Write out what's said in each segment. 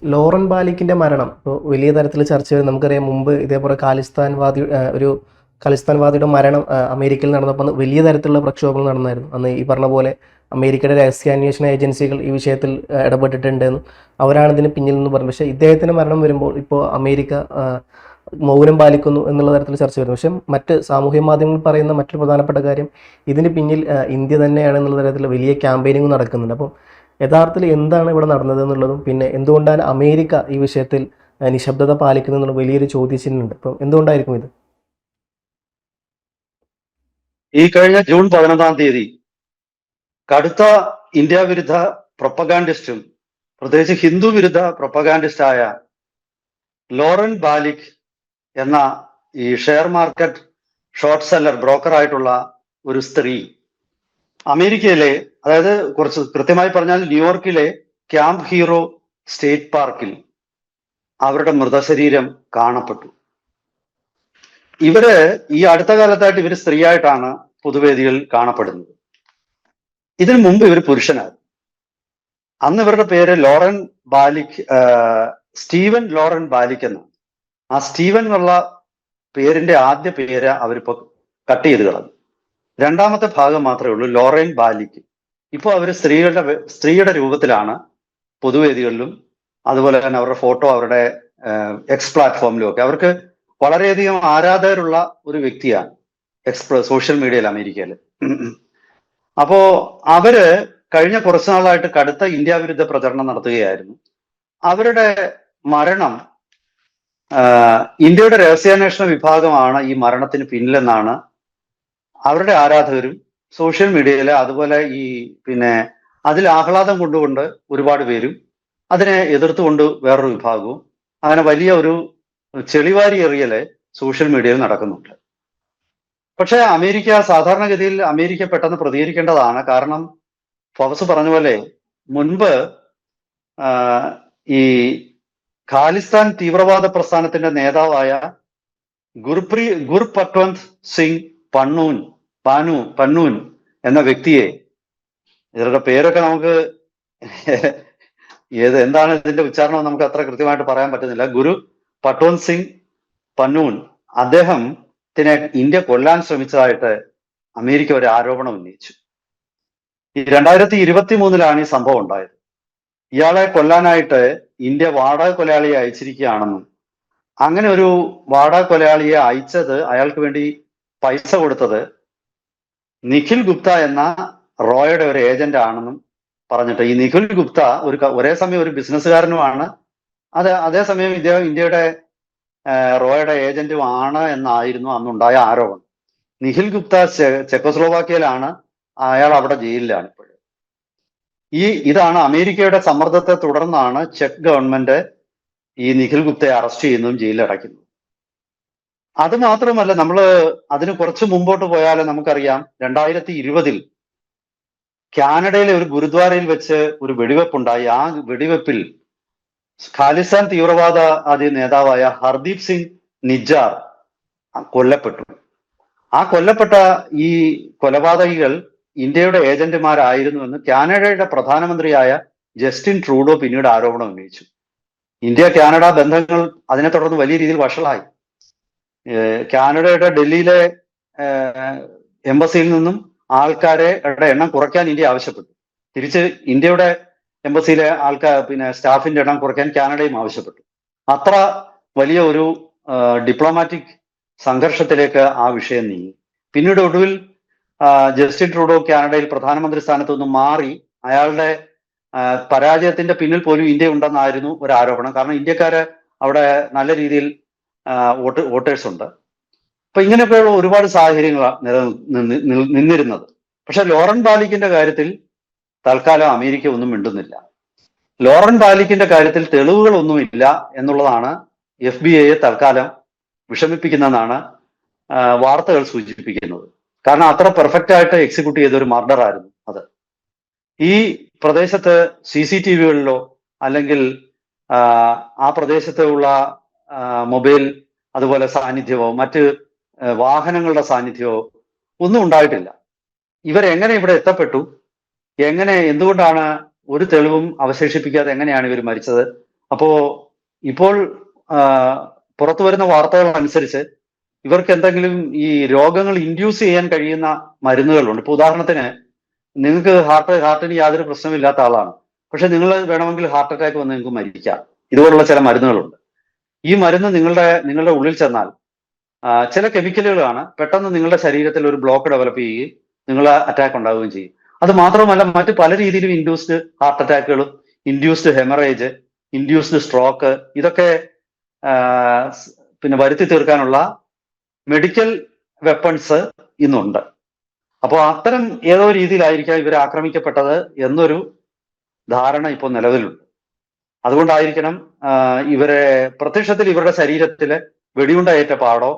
Lauren ബാലിക്കിന്റെ മരണം ഇപ്പോൾ വലിയ തരത്തിൽ ചർച്ച ചെയ്ത് നമുക്കറിയാം. മുമ്പ് ഇതേപോലെ ഒരു ഖാലിസ്ഥാൻവാദിയുടെ മരണം അമേരിക്കയിൽ നടന്നപ്പോൾ അന്ന് വലിയ തരത്തിലുള്ള പ്രക്ഷോഭങ്ങൾ നടന്നായിരുന്നു. അന്ന് ഈ പറഞ്ഞ പോലെ അമേരിക്കയുടെ രഹസ്യാന്വേഷണ ഏജൻസികൾ ഈ വിഷയത്തിൽ ഇടപെട്ടിട്ടുണ്ടെന്നും അവരാണ് ഇതിന് പിന്നിൽ നിന്ന് പറഞ്ഞു. പക്ഷേ ഇദ്ദേഹത്തിന്റെ മരണം വരുമ്പോൾ ഇപ്പോൾ അമേരിക്ക മൗനം പാലിക്കുന്നു എന്നുള്ള തരത്തിൽ ചർച്ച വരുന്നു. പക്ഷേ മറ്റ് സാമൂഹ്യ മാധ്യമങ്ങൾ പറയുന്ന മറ്റൊരു പ്രധാനപ്പെട്ട കാര്യം ഇതിന് പിന്നിൽ ഇന്ത്യ തന്നെയാണ് എന്നുള്ള തരത്തിൽ വലിയ ക്യാമ്പയിനിങ് നടക്കുന്നുണ്ട്. അപ്പം യഥാർത്ഥത്തിൽ എന്താണ് ഇവിടെ നടന്നത് എന്നുള്ളതും പിന്നെ എന്തുകൊണ്ടാണ് അമേരിക്ക ഈ വിഷയത്തിൽ നിശബ്ദത പാലിക്കുന്നത് എന്നുള്ള വലിയൊരു ചോദ്യചിഹ്നമുണ്ട്. അപ്പം എന്തുകൊണ്ടായിരിക്കും ഇത്? ഈ കഴിഞ്ഞ ജൂൺ 11 കടുത്ത ഇന്ത്യ വിരുദ്ധ പ്രൊപ്പഗാൻഡിസ്റ്റും പ്രത്യേകിച്ച് ഹിന്ദു വിരുദ്ധ പ്രൊപ്പഗാൻഡിസ്റ്റായ ലോറൻ ബാലിക് എന്ന ഈ ഷെയർ മാർക്കറ്റ് ഷോർട്ട് സെല്ലർ ബ്രോക്കറായിട്ടുള്ള ഒരു സ്ത്രീ അമേരിക്കയിലെ, അതായത് കുറച്ച് കൃത്യമായി പറഞ്ഞാൽ ന്യൂയോർക്കിലെ ക്യാമ്പ് ഹീറോ സ്റ്റേറ്റ് പാർക്കിൽ അവരുടെ മൃതശരീരം കാണപ്പെട്ടു. ഇവര് ഈ അടുത്ത കാലത്തായിട്ട് ഇവര് സ്ത്രീയായിട്ടാണ് പൊതുവേദികളിൽ കാണപ്പെടുന്നത്. ഇതിനു മുമ്പ് ഇവർ പുരുഷനായിരുന്നു. അന്ന് ഇവരുടെ പേര് സ്റ്റീവൻ ലോറൻ ബാലിക് എന്നാണ്. ആ സ്റ്റീവൻ എന്നുള്ള പേരിന്റെ ആദ്യ പേര് അവരിപ്പോ കട്ട് ചെയ്ത് കളഞ്ഞു. രണ്ടാമത്തെ ഭാഗം മാത്രമേ ഉള്ളൂ ലോറൻ ബാലിക്. ഇപ്പോൾ അവര് സ്ത്രീയുടെ രൂപത്തിലാണ് പൊതുവേദികളിലും അതുപോലെ തന്നെ അവരുടെ ഫോട്ടോ അവരുടെ എക്സ് പ്ലാറ്റ്ഫോമിലും ഒക്കെ. അവർക്ക് വളരെയധികം ആരാധകരുള്ള ഒരു വ്യക്തിയാണ് സോഷ്യൽ മീഡിയയിൽ അമേരിക്കയിൽ. അപ്പോ അവര് കഴിഞ്ഞ കുറച്ചു നാളായിട്ട് കടുത്ത ഇന്ത്യ വിരുദ്ധ പ്രചരണം നടത്തുകയായിരുന്നു. അവരുടെ മരണം ഇന്ത്യയുടെ രഹസ്യാന്വേഷണ വിഭാഗമാണ് ഈ മരണത്തിന് പിന്നിലെന്നാണ് അവരുടെ ആരാധകരും സോഷ്യൽ മീഡിയയിലെ, അതുപോലെ അതിൽ ആഹ്ലാദം കൊണ്ടുകൊണ്ട് ഒരുപാട് പേരും അതിനെ എതിർത്തുകൊണ്ട് വേറൊരു വിഭാഗവും, അങ്ങനെ വലിയ ഒരു ചെളിവാരി എറിയല് സോഷ്യൽ മീഡിയയിൽ നടക്കുന്നുണ്ട്. പക്ഷെ സാധാരണഗതിയിൽ അമേരിക്ക പെട്ടെന്ന് പ്രതികരിക്കേണ്ടതാണ്. കാരണം ഫോബസ് പറഞ്ഞ പോലെ മുൻപ് ഈ ഖാലിസ്ഥാൻ തീവ്രവാദ പ്രസ്ഥാനത്തിന്റെ നേതാവായ ഗുർപട്വന്ത് സിംഗ് പന്നൂൻ എന്ന വ്യക്തിയെ, ഇവരുടെ പേരൊക്കെ നമുക്ക് എന്താണ് ഇതിന്റെ ഉച്ചാരണം നമുക്ക് അത്ര കൃത്യമായിട്ട് പറയാൻ പറ്റുന്നില്ല. ഗുരു പട്വന്ത് സിംഗ് പന്നൂൻ, അദ്ദേഹത്തിനെ ഇന്ത്യ കൊല്ലാൻ ശ്രമിച്ചതായിട്ട് അമേരിക്ക ഒരു ആരോപണം ഉന്നയിച്ചു. ഈ 2023 ഈ സംഭവം ഉണ്ടായത്. ഇയാളെ കൊല്ലാനായിട്ട് ഇന്ത്യ വാടക കൊലയാളിയെ അയച്ചിരിക്കുകയാണെന്നും അങ്ങനെ ഒരു വാടക കൊലയാളിയെ അയച്ചത്, അയാൾക്ക് വേണ്ടി പൈസ കൊടുത്തത് നിഖിൽ ഗുപ്ത എന്ന റോയുടെ ഒരു ഏജന്റ് ആണെന്നും പറഞ്ഞിട്ട്, ഈ നിഖിൽ ഗുപ്ത ഒരേ സമയം ഒരു ബിസിനസ്സുകാരനുമാണ്, അതേസമയം ഇന്ത്യയുടെ റോയുടെ ഏജന്റും ആണ് എന്നായിരുന്നു അന്നുണ്ടായ ആരോപണം. നിഖിൽ ഗുപ്ത ചെക്കോസ്ലോവാക്യയിലാണ്, അയാൾ അവിടെ ജയിലിലാണ് ഇപ്പോഴും. ഇതാണ് അമേരിക്കയുടെ സമ്മർദ്ദത്തെ തുടർന്നാണ് ചെക്ക് ഗവൺമെന്റ് ഈ നിഖിൽ ഗുപ്തയെ അറസ്റ്റ് ചെയ്യുന്നതും ജയിലിൽ അടയ്ക്കുന്നതും. അത് മാത്രമല്ല, അതിന് കുറച്ച് മുമ്പോട്ട് പോയാൽ നമുക്കറിയാം 2020 കാനഡയിലെ ഒരു ഗുരുദ്വാരയിൽ വെച്ച് ഒരു വെടിവെപ്പുണ്ടായി. ആ വെടിവെപ്പിൽ ഖാലിസ്ഥാൻ തീവ്രവാദ നേതാവായ ഹർദീപ് സിംഗ് നിജ്ജാർ കൊല്ലപ്പെട്ടു. ആ കൊല്ലപ്പെട്ട ഈ കൊലപാതകികൾ ഇന്ത്യയുടെ ഏജന്റുമാരായിരുന്നുവെന്ന് കാനഡയുടെ പ്രധാനമന്ത്രിയായ ജസ്റ്റിൻ ട്രൂഡോ പിന്നീട് ആരോപണം ഉന്നയിച്ചു. ഇന്ത്യ കാനഡ ബന്ധങ്ങൾ അതിനെ തുടർന്ന് വലിയ രീതിയിൽ വഷളായി. കാനഡയുടെ ഡൽഹിയിലെ എംബസിയിൽ നിന്നും ആൾക്കാരുടെ എണ്ണം കുറയ്ക്കാൻ ഇന്ത്യ ആവശ്യപ്പെട്ടു. തിരിച്ച് ഇന്ത്യയുടെ എംബസിയിലെ സ്റ്റാഫിന്റെ എണ്ണം കുറയ്ക്കാൻ കാനഡയും ആവശ്യപ്പെട്ടു. അത്ര വലിയ ഒരു ഡിപ്ലോമാറ്റിക് സംഘർഷത്തിലേക്ക് ആ വിഷയം നീങ്ങി. പിന്നീട് ഒടുവിൽ ജസ്റ്റിൻ ട്രൂഡോ കാനഡയിൽ പ്രധാനമന്ത്രി സ്ഥാനത്ത് നിന്ന് മാറി. അയാളുടെ പരാജയത്തിന്റെ പിന്നിൽ പോലും ഇന്ത്യ ഉണ്ടെന്നായിരുന്നു ഒരു ആരോപണം. കാരണം ഇന്ത്യക്കാര് അവിടെ നല്ല രീതിയിൽ വോട്ടേഴ്സ് ഉണ്ട്. അപ്പൊ ഇങ്ങനെയൊക്കെയുള്ള ഒരുപാട് സാഹചര്യങ്ങളാണ് നിന്നിരുന്നത്. പക്ഷെ ലോറൻ ബാലിക്കിന്റെ കാര്യത്തിൽ തൽക്കാലം അമേരിക്ക ഒന്നും മിണ്ടുന്നില്ല. ലോറൻ ബാലിക്കിന്റെ കാര്യത്തിൽ തെളിവുകളൊന്നുമില്ല എന്നുള്ളതാണ് FBI തൽക്കാലം വിഷമിപ്പിക്കുന്നതെന്നാണ് വാർത്തകൾ സൂചിപ്പിക്കുന്നത്. കാരണം അത്ര പെർഫെക്റ്റ് ആയിട്ട് എക്സിക്യൂട്ട് ചെയ്ത ഒരു മർഡർ ആയിരുന്നു അത്. ഈ പ്രദേശത്ത് CCTVകളിലോ അല്ലെങ്കിൽ ആ പ്രദേശത്തുള്ള മൊബൈൽ അതുപോലെ സാന്നിധ്യമോ മറ്റ് വാഹനങ്ങളുടെ സാന്നിധ്യമോ ഒന്നും ഉണ്ടായിട്ടില്ല. ഇവരെങ്ങനെ ഇവിടെ എത്തപ്പെട്ടു, എന്തുകൊണ്ടാണ് ഒരു തെളിവും അവശേഷിപ്പിക്കാതെ എങ്ങനെയാണ് ഇവർ മരിച്ചത്, അപ്പോ ഇപ്പോൾ പുറത്തു വരുന്ന വാർത്തകൾ അനുസരിച്ച് ഇവർക്ക് എന്തെങ്കിലും ഈ രോഗങ്ങൾ ഇൻഡ്യൂസ് ചെയ്യാൻ കഴിയുന്ന മരുന്നുകളുണ്ട്. ഇപ്പൊ ഉദാഹരണത്തിന് നിങ്ങൾക്ക് ഹാർട്ടിന് യാതൊരു പ്രശ്നമില്ലാത്ത ആളാണ്, പക്ഷെ നിങ്ങൾ വേണമെങ്കിൽ ഹാർട്ട് അറ്റാക്ക് വന്ന് നിങ്ങൾക്ക് മരിക്കാം. ഇതുപോലുള്ള ചില മരുന്നുകളുണ്ട്. ഈ മരുന്ന് നിങ്ങളുടെ ഉള്ളിൽ ചെന്നാൽ ചില കെമിക്കലുകളാണ് പെട്ടെന്ന് നിങ്ങളുടെ ശരീരത്തിൽ ഒരു ബ്ലോക്ക് ഡെവലപ്പ് ചെയ്യുകയും നിങ്ങളെ അറ്റാക്ക് ഉണ്ടാവുകയും ചെയ്യും. അത് മാത്രമല്ല മറ്റു പല രീതിയിലും ഇൻഡ്യൂസ്ഡ് ഹാർട്ട് അറ്റാക്കുകളും ഇൻഡ്യൂസ്ഡ് ഹെമറേജ്, ഇൻഡ്യൂസ്ഡ് സ്ട്രോക്ക്, ഇതൊക്കെ പിന്നെ വരുത്തി തീർക്കാനുള്ള മെഡിക്കൽ വെപ്പൺസ് ഇന്നുണ്ട്. അപ്പോൾ അത്തരം ഏതോ രീതിയിലായിരിക്കാം ഇവർ ആക്രമിക്കപ്പെട്ടത് എന്നൊരു ധാരണ ഇപ്പോൾ നിലവിലുണ്ട്. അതുകൊണ്ടായിരിക്കണം ഇവരെ പ്രത്യക്ഷത്തിൽ ഇവരുടെ ശരീരത്തിൽ വെടിയുണ്ടയേറ്റ പാടോ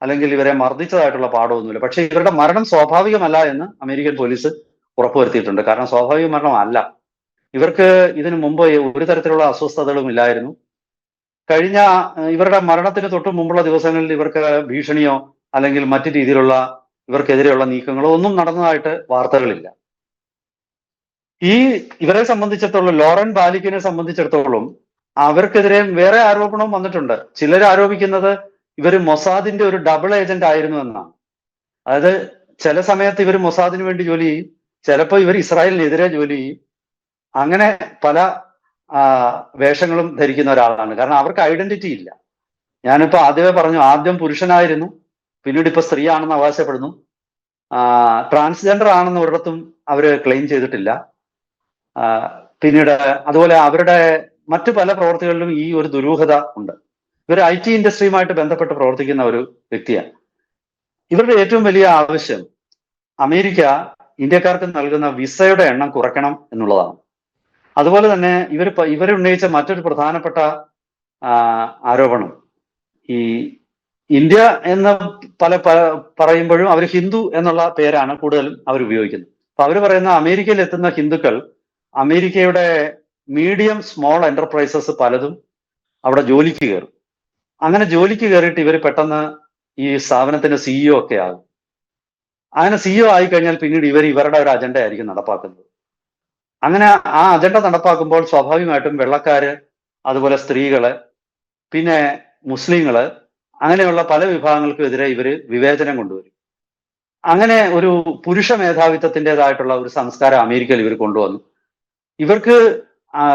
അല്ലെങ്കിൽ ഇവരെ മർദ്ദിച്ചതായിട്ടുള്ള പാടോ ഒന്നുമില്ല. പക്ഷെ ഇവരുടെ മരണം സ്വാഭാവികമല്ല എന്ന് അമേരിക്കൻ പോലീസ് ഉറപ്പുവരുത്തിയിട്ടുണ്ട്. കാരണം സ്വാഭാവിക മരണം അല്ല. ഇവർക്ക് ഇതിനു മുമ്പ് ഒരു തരത്തിലുള്ള അസ്വസ്ഥതകളും ഇല്ലായിരുന്നു. കഴിഞ്ഞ ഇവരുടെ മരണത്തിന് തൊട്ട് മുമ്പുള്ള ദിവസങ്ങളിൽ ഇവർക്ക് ഭീഷണിയോ അല്ലെങ്കിൽ മറ്റു രീതിയിലുള്ള ഇവർക്കെതിരെയുള്ള നീക്കങ്ങളോ ഒന്നും നടന്നതായിട്ട് വാർത്തകളില്ല. ഇവരെ സംബന്ധിച്ചിടത്തോളം, ലോറൻ ബാലിക്കിനെ സംബന്ധിച്ചിടത്തോളം അവർക്കെതിരെ വേറെ ആരോപണവും വന്നിട്ടുണ്ട്. ചിലർ ആരോപിക്കുന്നത് ഇവർ മൊസാദിന്റെ ഒരു ഡബിൾ ഏജന്റ് ആയിരുന്നു എന്നാണ്. അതായത് ചില സമയത്ത് ഇവർ മൊസാദിന് വേണ്ടി ജോലി ചെയ്യും, ചിലപ്പോൾ ഇവർ ഇസ്രായേലിനെതിരെ ജോലി ചെയ്യും. അങ്ങനെ പല വേഷങ്ങളും ധരിക്കുന്ന ഒരാളാണ്. കാരണം അവർക്ക് ഐഡന്റിറ്റി ഇല്ല. ഞാനിപ്പോ ആദ്യമേ പറഞ്ഞു, ആദ്യം പുരുഷനായിരുന്നു, പിന്നീട് ഇപ്പൊ സ്ത്രീയാണെന്ന് അവകാശപ്പെടുന്നു. ട്രാൻസ്ജെൻഡർ ആണെന്ന് ഒരിടത്തും അവര് ക്ലെയിം ചെയ്തിട്ടില്ല. പിന്നീട് അതുപോലെ അവരുടെ മറ്റു പല പ്രവർത്തികളിലും ഈ ഒരു ദുരൂഹത ഉണ്ട്. ഇവർ IT ഇൻഡസ്ട്രിയുമായിട്ട് ബന്ധപ്പെട്ട് പ്രവർത്തിക്കുന്ന ഒരു വ്യക്തിയാണ്. ഇവരുടെ ഏറ്റവും വലിയ ആവശ്യം അമേരിക്ക ഇന്ത്യക്കാർക്ക് നൽകുന്ന വിസയുടെ എണ്ണം കുറയ്ക്കണം എന്നുള്ളതാണ്. അതുപോലെ തന്നെ ഇവരുന്നയിച്ച മറ്റൊരു പ്രധാനപ്പെട്ട ആരോപണം, ഈ ഇന്ത്യ എന്ന് പറയുമ്പോഴും അവർ ഹിന്ദു എന്നുള്ള പേരാണ് കൂടുതലും അവർ ഉപയോഗിക്കുന്നത്. അപ്പൊ അവർ പറയുന്ന അമേരിക്കയിൽ എത്തുന്ന ഹിന്ദുക്കൾ അമേരിക്കയുടെ മീഡിയം സ്മോൾ എന്റർപ്രൈസസ് പലതും അവിടെ ജോലിക്ക് കയറും. അങ്ങനെ ജോലിക്ക് കയറിയിട്ട് ഇവർ പെട്ടെന്ന് ഈ സ്ഥാപനത്തിന്റെ CEO ഒക്കെ ആകും. അങ്ങനെ CEO ആയിക്കഴിഞ്ഞാൽ പിന്നീട് ഇവരുടെ ഒരു അജണ്ട ആയിരിക്കും നടപ്പാക്കുന്നത്. അങ്ങനെ ആ അജണ്ട നടപ്പാക്കുമ്പോൾ സ്വാഭാവികമായിട്ടും വെള്ളക്കാര്, അതുപോലെ സ്ത്രീകള്, പിന്നെ മുസ്ലിങ്ങള്, അങ്ങനെയുള്ള പല വിഭാഗങ്ങൾക്കും എതിരെ ഇവര് വിവേചനം കൊണ്ടുവരും. അങ്ങനെ ഒരു പുരുഷ മേധാവിത്വത്തിൻ്റെതായിട്ടുള്ള ഒരു സംസ്കാരം അമേരിക്കയിൽ ഇവർ കൊണ്ടുവന്നു. ഇവർക്ക്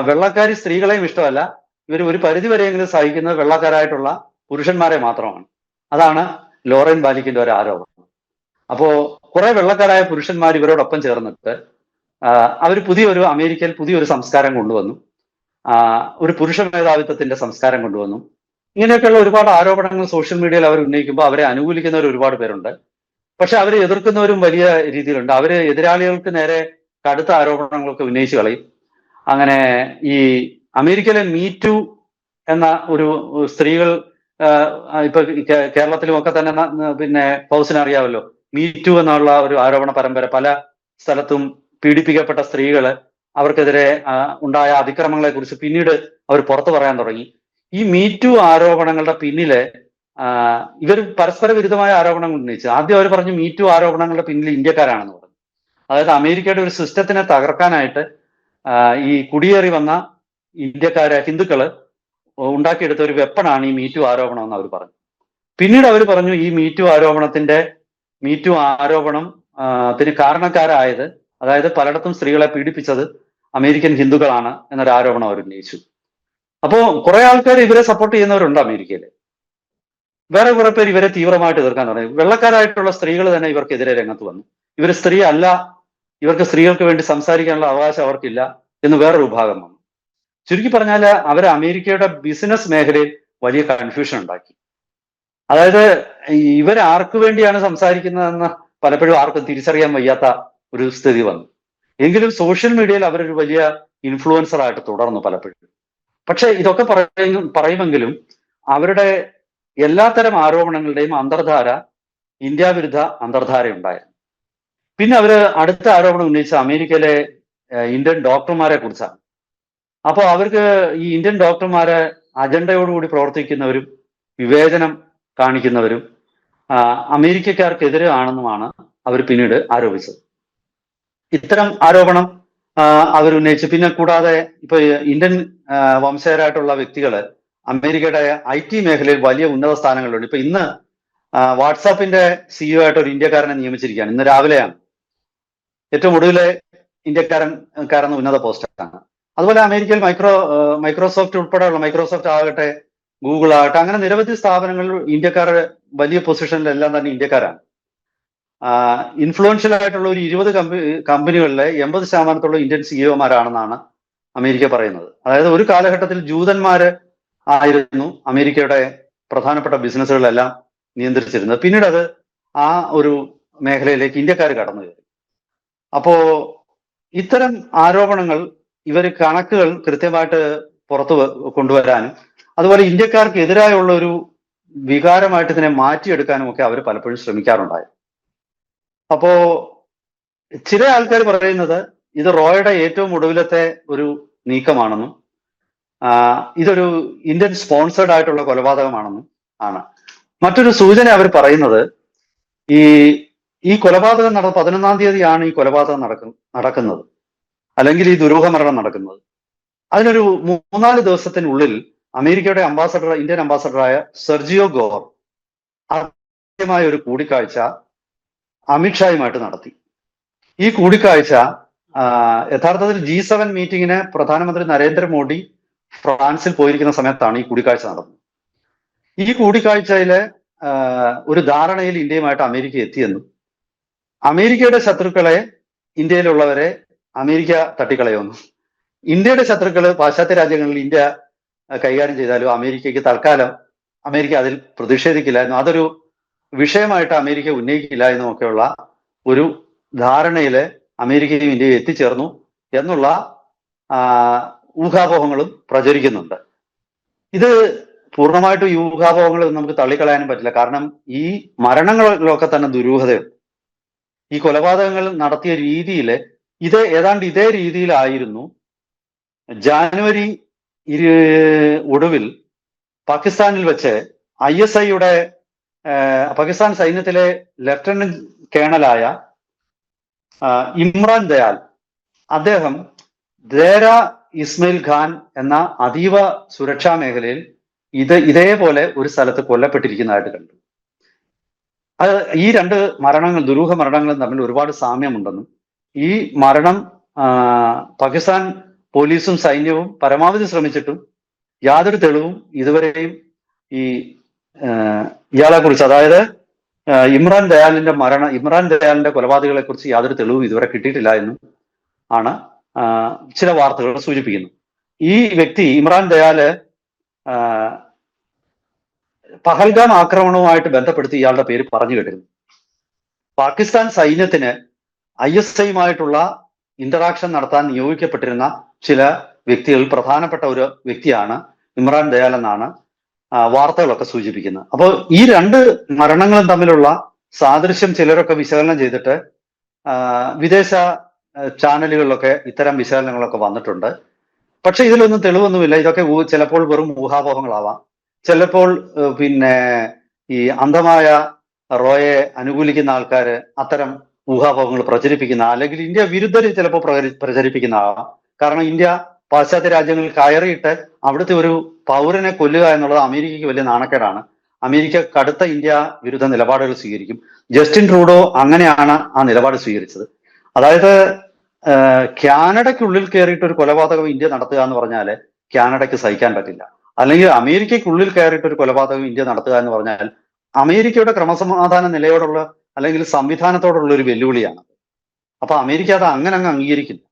വെള്ളക്കാരി സ്ത്രീകളെയും ഇഷ്ടമല്ല. ഇവർ ഒരു പരിധി വരെയെങ്കിലും സഹിക്കുന്നത് വെള്ളക്കാരായിട്ടുള്ള പുരുഷന്മാരെ മാത്രമാണ്. അതാണ് ലോറൻ ബാലിക്കിന്റെ ഒരു ആരോപണം. അപ്പോ കുറെ വെള്ളക്കാരായ പുരുഷന്മാർ ഇവരോടൊപ്പം ചേർന്നിട്ട് അവർ അമേരിക്കയിൽ പുതിയൊരു സംസ്കാരം കൊണ്ടുവന്നു. ഒരു പുരുഷ മേധാവിത്വത്തിന്റെ സംസ്കാരം കൊണ്ടുവന്നു. ഇങ്ങനെയൊക്കെയുള്ള ഒരുപാട് ആരോപണങ്ങൾ സോഷ്യൽ മീഡിയയിൽ അവർ ഉന്നയിക്കുമ്പോൾ അവരെ അനുകൂലിക്കുന്നവർ ഒരുപാട് പേരുണ്ട്. പക്ഷെ അവരെ എതിർക്കുന്നവരും വലിയ രീതിയിലുണ്ട്. അവര് എതിരാളികൾക്ക് നേരെ കടുത്ത ആരോപണങ്ങളൊക്കെ ഉന്നയിച്ചു കളയും. അങ്ങനെ ഈ അമേരിക്കയിലെ മീറ്റു എന്ന ഒരു സ്ത്രീകൾ, ഇപ്പൊ കേരളത്തിലുമൊക്കെ തന്നെ പിന്നെ പൗസിന് അറിയാമല്ലോ, മീറ്റു എന്നുള്ള ഒരു ആരോപണ പരമ്പര, പല സ്ഥലത്തും പീഡിപ്പിക്കപ്പെട്ട സ്ത്രീകള്, അവർക്കെതിരെ ഉണ്ടായ അതിക്രമങ്ങളെ കുറിച്ച് പിന്നീട് അവർ പുറത്തു പറയാൻ തുടങ്ങി. ഈ മീറ്റു ആരോപണങ്ങളുടെ പിന്നില് ഇവർ പരസ്പര വിരുദ്ധമായ ആരോപണങ്ങൾ ഉന്നയിച്ചു. ആദ്യം അവർ പറഞ്ഞു മീറ്റു ആരോപണങ്ങളുടെ പിന്നിൽ ഇന്ത്യക്കാരാണെന്ന് പറഞ്ഞു. അതായത് അമേരിക്കയുടെ ഒരു സിസ്റ്റത്തിനെ തകർക്കാനായിട്ട് ഈ കുടിയേറി വന്ന ഹിന്ദുക്കള് ഉണ്ടാക്കിയെടുത്ത ഒരു വെപ്പണാണ് ഈ മീറ്റു ആരോപണം എന്ന് അവർ പറഞ്ഞു. പിന്നീട് അവർ പറഞ്ഞു ഈ മീറ്റു ആരോപണത്തിന് കാരണക്കാരായത്, അതായത് പലയിടത്തും സ്ത്രീകളെ പീഡിപ്പിച്ചത് അമേരിക്കൻ ഹിന്ദുക്കളാണ് എന്നൊരു ആരോപണം അവർ ഉന്നയിച്ചു. അപ്പോ കുറെ ആൾക്കാർ ഇവരെ സപ്പോർട്ട് ചെയ്യുന്നവരുണ്ട് അമേരിക്കയിൽ. വേറെ കുറെ പേര് ഇവരെ തീവ്രമായിട്ട് എതിർക്കാൻ തുടങ്ങി. വെള്ളക്കാരായിട്ടുള്ള സ്ത്രീകൾ തന്നെ ഇവർക്കെതിരെ രംഗത്ത് വന്നു. ഇവർ സ്ത്രീ അല്ല, ഇവർക്ക് സ്ത്രീകൾക്ക് വേണ്ടി സംസാരിക്കാനുള്ള അവകാശം അവർക്കില്ല എന്ന് വേറൊരു വിഭാഗം വന്നു. ചുരുക്കി പറഞ്ഞാൽ അവർ അമേരിക്കയുടെ ബിസിനസ് മേഖലയിൽ വലിയ കൺഫ്യൂഷൻ ഉണ്ടാക്കി. അതായത് ഇവരാർക്ക് വേണ്ടിയാണ് സംസാരിക്കുന്നതെന്ന് പലപ്പോഴും ആർക്കും തിരിച്ചറിയാൻ വയ്യാത്ത ഒരു സ്ഥിതി വന്നു. എങ്കിലും സോഷ്യൽ മീഡിയയിൽ അവരൊരു വലിയ ഇൻഫ്ലുവൻസർ ആയിട്ട് തുടർന്നു പലപ്പോഴും. പക്ഷെ ഇതൊക്കെ പറയുമെങ്കിലും അവരുടെ എല്ലാത്തരം ആരോപണങ്ങളുടെയും അന്തർധാര ഇന്ത്യ വിരുദ്ധ അന്തർധാര ഉണ്ടായിരുന്നു. പിന്നെ അവര് അടുത്ത ആരോപണം ഉന്നയിച്ച അമേരിക്കയിലെ ഇന്ത്യൻ ഡോക്ടർമാരെ കുറിച്ചാണ്. അപ്പോൾ അവർക്ക് ഈ ഇന്ത്യൻ ഡോക്ടർമാരെ അജണ്ടയോടുകൂടി പ്രവർത്തിക്കുന്നവരും വിവേചനം കാണിക്കുന്നവരും അമേരിക്കക്കാർക്കെതിരെ ആണെന്നുമാണ് അവർ പിന്നീട് ആരോപിച്ചത്. ഇത്തരം ആരോപണം അവരുന്നയിച്ചു. പിന്നെ കൂടാതെ ഇപ്പൊ ഇന്ത്യൻ വംശജരായിട്ടുള്ള വ്യക്തികള് അമേരിക്കയുടെ IT മേഖലയിൽ വലിയ ഉന്നത സ്ഥാനങ്ങളിലുണ്ട്. ഇപ്പൊ ഇന്ന് വാട്സാപ്പിന്റെ CEO ആയിട്ട് ഒരു ഇന്ത്യക്കാരനെ നിയമിച്ചിരിക്കുകയാണ്. ഇന്ന് രാവിലെയാണ്. ഏറ്റവും ഒടുവിലെ ഇന്ത്യക്കാരൻ ഉന്നത പോസ്റ്റാണ്. അതുപോലെ അമേരിക്കയിൽ മൈക്രോസോഫ്റ്റ് ഉൾപ്പെടെയുള്ള മൈക്രോസോഫ്റ്റ് ആകട്ടെ, ഗൂഗിൾ ആകട്ടെ, അങ്ങനെ നിരവധി സ്ഥാപനങ്ങളിൽ ഇന്ത്യക്കാരുടെ വലിയ പൊസിഷനിലെല്ലാം തന്നെ ഇന്ത്യക്കാരാണ്. ഇൻഫ്ലുവൻഷ്യൽ ആയിട്ടുള്ള ഒരു 20 കമ്പനികളിലെ 80% ഇന്ത്യൻ CEOമാരാണെന്നാണ് അമേരിക്ക പറയുന്നത്. അതായത് ഒരു കാലഘട്ടത്തിൽ ജൂതന്മാര് ആയിരുന്നു അമേരിക്കയുടെ പ്രധാനപ്പെട്ട ബിസിനസ്സുകളെല്ലാം നിയന്ത്രിച്ചിരുന്നത്. പിന്നീട് അത് ആ ഒരു മേഖലയിലേക്ക് ഇന്ത്യക്കാർ കടന്നു കയറി. അപ്പോ ഇത്തരം ആരോപണങ്ങൾ കണക്കുകൾ കൃത്യമായിട്ട് പുറത്തു കൊണ്ടുവരാനും അതുപോലെ ഇന്ത്യക്കാർക്ക് എതിരായുള്ള ഒരു വികാരമായിട്ട് ഇതിനെ മാറ്റിയെടുക്കാനും ഒക്കെ അവർ പലപ്പോഴും ശ്രമിക്കാറുണ്ടായിരുന്നു. അപ്പോ ചില ആൾക്കാർ പറയുന്നത് ഇത് റോയുടെ ഏറ്റവും ഒടുവിലത്തെ ഒരു നീക്കമാണെന്നും ഇതൊരു ഇന്ത്യൻ സ്പോൺസേഡ് ആയിട്ടുള്ള കൊലപാതകമാണെന്നും ആണ്. മറ്റൊരു സൂചന അവർ പറയുന്നത് ഈ കൊലപാതകം 11-ാം തീയതിയാണ് ഈ കൊലപാതകം നടക്കുന്നത്, അല്ലെങ്കിൽ ഈ ദുരൂഹമരണം നടക്കുന്നത്. അതിനൊരു 3-4 ദിവസത്തിനുള്ളിൽ അമേരിക്കയുടെ ഇന്ത്യൻ അംബാസഡറായ സെർജിയോ ഗോർ ആദ്യമായ ഒരു കൂടിക്കാഴ്ച അമിത്ഷായുമായിട്ട് നടത്തി. ഈ കൂടിക്കാഴ്ച യഥാർത്ഥത്തിൽ G7 മീറ്റിങ്ങിന് പ്രധാനമന്ത്രി നരേന്ദ്രമോദി ഫ്രാൻസിൽ പോയിരിക്കുന്ന സമയത്താണ് ഈ കൂടിക്കാഴ്ച നടന്നത്. ഈ കൂടിക്കാഴ്ചയിലെ ഒരു ധാരണയിൽ ഇന്ത്യയുമായിട്ട് അമേരിക്ക എത്തിയെന്നും അമേരിക്കയുടെ ശത്രുക്കളെ, ഇന്ത്യയിലുള്ളവരെ അമേരിക്ക തട്ടിക്കളയുന്നു, ഇന്ത്യയുടെ ശത്രുക്കള് പാശ്ചാത്യ രാജ്യങ്ങളിൽ ഇന്ത്യ കൈകാര്യം ചെയ്താലും അമേരിക്കയ്ക്ക് തൽക്കാലം അമേരിക്ക അതിൽ പ്രതിഷേധിക്കില്ല എന്നും അതൊരു വിഷയമായിട്ട് അമേരിക്ക ഉന്നയിക്കില്ല എന്നുമൊക്കെയുള്ള ഒരു ധാരണയില് അമേരിക്കയും ഇന്ത്യയും എത്തിച്ചേർന്നു എന്നുള്ള ഊഹാപോഹങ്ങളും പ്രചരിക്കുന്നുണ്ട്. ഇത് പൂർണ്ണമായിട്ടും ഈ ഊഹാപോഹങ്ങൾ നമുക്ക് തള്ളിക്കളയാനും പറ്റില്ല. കാരണം ഈ മരണങ്ങളിലൊക്കെ തന്നെ ദുരൂഹതയുണ്ട്. ഈ കൊലപാതകങ്ങൾ നടത്തിയ രീതിയിൽ ഏതാണ്ട് ഇതേ രീതിയിലായിരുന്നു ജാനുവരി ഒടുവിൽ പാകിസ്ഥാനിൽ വെച്ച് ISIയുടെ പാകിസ്ഥാൻ സൈന്യത്തിലെ ലഫ്റ്റനന്റ് കേണലായ ഇമ്രാൻ ദയാൽ, അദ്ദേഹം ദേര ഇസ്മയിൽ ഖാൻ എന്ന അതീവ സുരക്ഷാ മേഖലയിൽ ഇതേപോലെ ഒരു സ്ഥലത്ത് കൊല്ലപ്പെട്ടിരിക്കുന്നതായിട്ട് കണ്ടു. ഈ 2 ദുരൂഹ മരണങ്ങളും തമ്മിൽ ഒരുപാട് സാമ്യമുണ്ടെന്നും ഈ മരണം പാകിസ്ഥാൻ പോലീസും സൈന്യവും പരമാവധി ശ്രമിച്ചിട്ടും യാതൊരു തെളിവും ഇതുവരെയും ഇയാളെ കുറിച്ച്, അതായത് ഇമ്രാൻ ദയാലിന്റെ കൊലപാതകളെ കുറിച്ച് യാതൊരു തെളിവും ഇതുവരെ കിട്ടിയിട്ടില്ല എന്നും ആണ് ചില വാർത്തകൾ സൂചിപ്പിക്കുന്നു. ഈ വ്യക്തി ഇമ്രാൻ ദയാല് പഹൽഗാം ആക്രമണവുമായിട്ട് ബന്ധപ്പെടുത്തി ഇയാളുടെ പേര് പറഞ്ഞു കേട്ടിരുന്നു. പാകിസ്ഥാൻ സൈന്യത്തിന് ISIയുമായിട്ടുള്ള ഇന്ററാക്ഷൻ നടത്താൻ നിയോഗിക്കപ്പെട്ടിരുന്ന ചില വ്യക്തികൾ പ്രധാനപ്പെട്ട ഒരു വ്യക്തിയാണ് ഇമ്രാൻ ദയാൽ എന്നാണ് വാർത്തകളൊക്കെ സൂചിപ്പിക്കുന്നത്. അപ്പോൾ ഈ 2 മരണങ്ങളും തമ്മിലുള്ള സാദൃശ്യം ചിലരൊക്കെ വിശകലനം ചെയ്തിട്ട് വിദേശ ചാനലുകളിലൊക്കെ ഇത്തരം വിശകലനങ്ങളൊക്കെ വന്നിട്ടുണ്ട്. പക്ഷെ ഇതിലൊന്നും തെളിവൊന്നുമില്ല. ഇതൊക്കെ ചിലപ്പോൾ വെറും ഊഹാപോഹങ്ങളാവാം. ചിലപ്പോൾ ഈ അന്ധമായ റോയെ അനുകൂലിക്കുന്ന ആൾക്കാര് അത്തരം ഊഹാപോഹങ്ങൾ പ്രചരിപ്പിക്കുന്ന, അല്ലെങ്കിൽ ഇന്ത്യ വിരുദ്ധര് ചിലപ്പോൾ പ്രചരിപ്പിക്കുന്നതാവാം. കാരണം ഇന്ത്യ പാശ്ചാത്യ രാജ്യങ്ങളിൽ കയറിയിട്ട് അവിടുത്തെ ഒരു പൗരനെ കൊല്ലുക എന്നുള്ളത് അമേരിക്കയ്ക്ക് വലിയ നാണക്കേടാണ്. അമേരിക്ക കടുത്ത ഇന്ത്യ വിരുദ്ധ നിലപാടുകൾ സ്വീകരിക്കും. ജസ്റ്റിൻ ട്രൂഡോ അങ്ങനെയാണ് ആ നിലപാട് സ്വീകരിച്ചത്. അതായത് കാനഡയ്ക്കുള്ളിൽ കയറിയിട്ട് ഒരു കൊലപാതകം ഇന്ത്യ നടത്തുക എന്ന് പറഞ്ഞാൽ കാനഡയ്ക്ക് സഹിക്കാൻ പറ്റില്ല. അല്ലെങ്കിൽ അമേരിക്കയ്ക്കുള്ളിൽ കയറിയിട്ട് ഒരു കൊലപാതകം ഇന്ത്യ നടത്തുക എന്ന് പറഞ്ഞാൽ അമേരിക്കയുടെ ക്രമസമാധാന നിലയോടുള്ള അല്ലെങ്കിൽ സംവിധാനത്തോടുള്ള ഒരു വെല്ലുവിളിയാണ്. അപ്പൊ അമേരിക്ക അത് അങ്ങനെ അങ്ങ് അംഗീകരിക്കില്ല.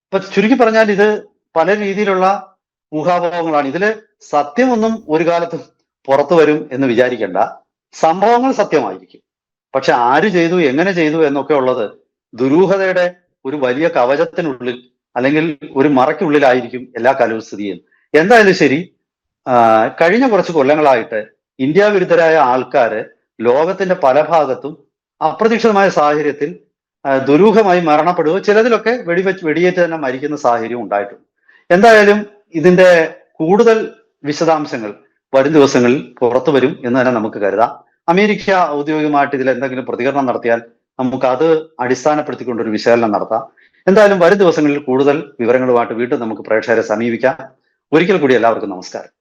ഇപ്പൊ ചുരുക്കി പറഞ്ഞാൽ ഇത് പല രീതിയിലുള്ള ഊഹാപോഹങ്ങളാണ്. ഇതില് സത്യമൊന്നും ഒരു കാലത്തും പുറത്തു വരും എന്ന് വിചാരിക്കേണ്ട. സംഭവങ്ങൾ സത്യമായിരിക്കും, പക്ഷെ ആര് ചെയ്തു, എങ്ങനെ ചെയ്തു എന്നൊക്കെ ഉള്ളത് ദുരൂഹതയുടെ ഒരു വലിയ കവചത്തിനുള്ളിൽ അല്ലെങ്കിൽ ഒരു മറയ്ക്കുള്ളിലായിരിക്കും എല്ലാ കാലവും സ്ഥിതി ചെയ്യുന്നത്. എന്തായാലും ശരി, കഴിഞ്ഞ കുറച്ച് കൊല്ലങ്ങളായിട്ട് ഇന്ത്യ വിരുദ്ധരായ ആൾക്കാര് ലോകത്തിന്റെ പല ഭാഗത്തും അപ്രതീക്ഷിതമായ സാഹചര്യത്തിൽ ദുരൂഹമായി മരണപ്പെടുകയോ ചിലതിലൊക്കെ വെടിയേറ്റ് തന്നെ മരിക്കുന്ന സാഹചര്യം ഉണ്ടായിട്ടുണ്ട്. എന്തായാലും ഇതിന്റെ കൂടുതൽ വിശദാംശങ്ങൾ വരും ദിവസങ്ങളിൽ പുറത്തു വരും എന്ന് തന്നെ നമുക്ക് കരുതാം. അമേരിക്ക ഔദ്യോഗികമായിട്ട് ഇതിൽ എന്തെങ്കിലും പ്രതികരണം നടത്തിയാൽ നമുക്ക് അത് അടിസ്ഥാനപ്പെടുത്തിക്കൊണ്ടൊരു വിശകലനം നടത്താം. എന്തായാലും വരും ദിവസങ്ങളിൽ കൂടുതൽ വിവരങ്ങളുമായിട്ട് വീണ്ടും നമുക്ക് പ്രേക്ഷകരെ സമീപിക്കാം. ഒരിക്കൽ കൂടി എല്ലാവർക്കും നമസ്കാരം.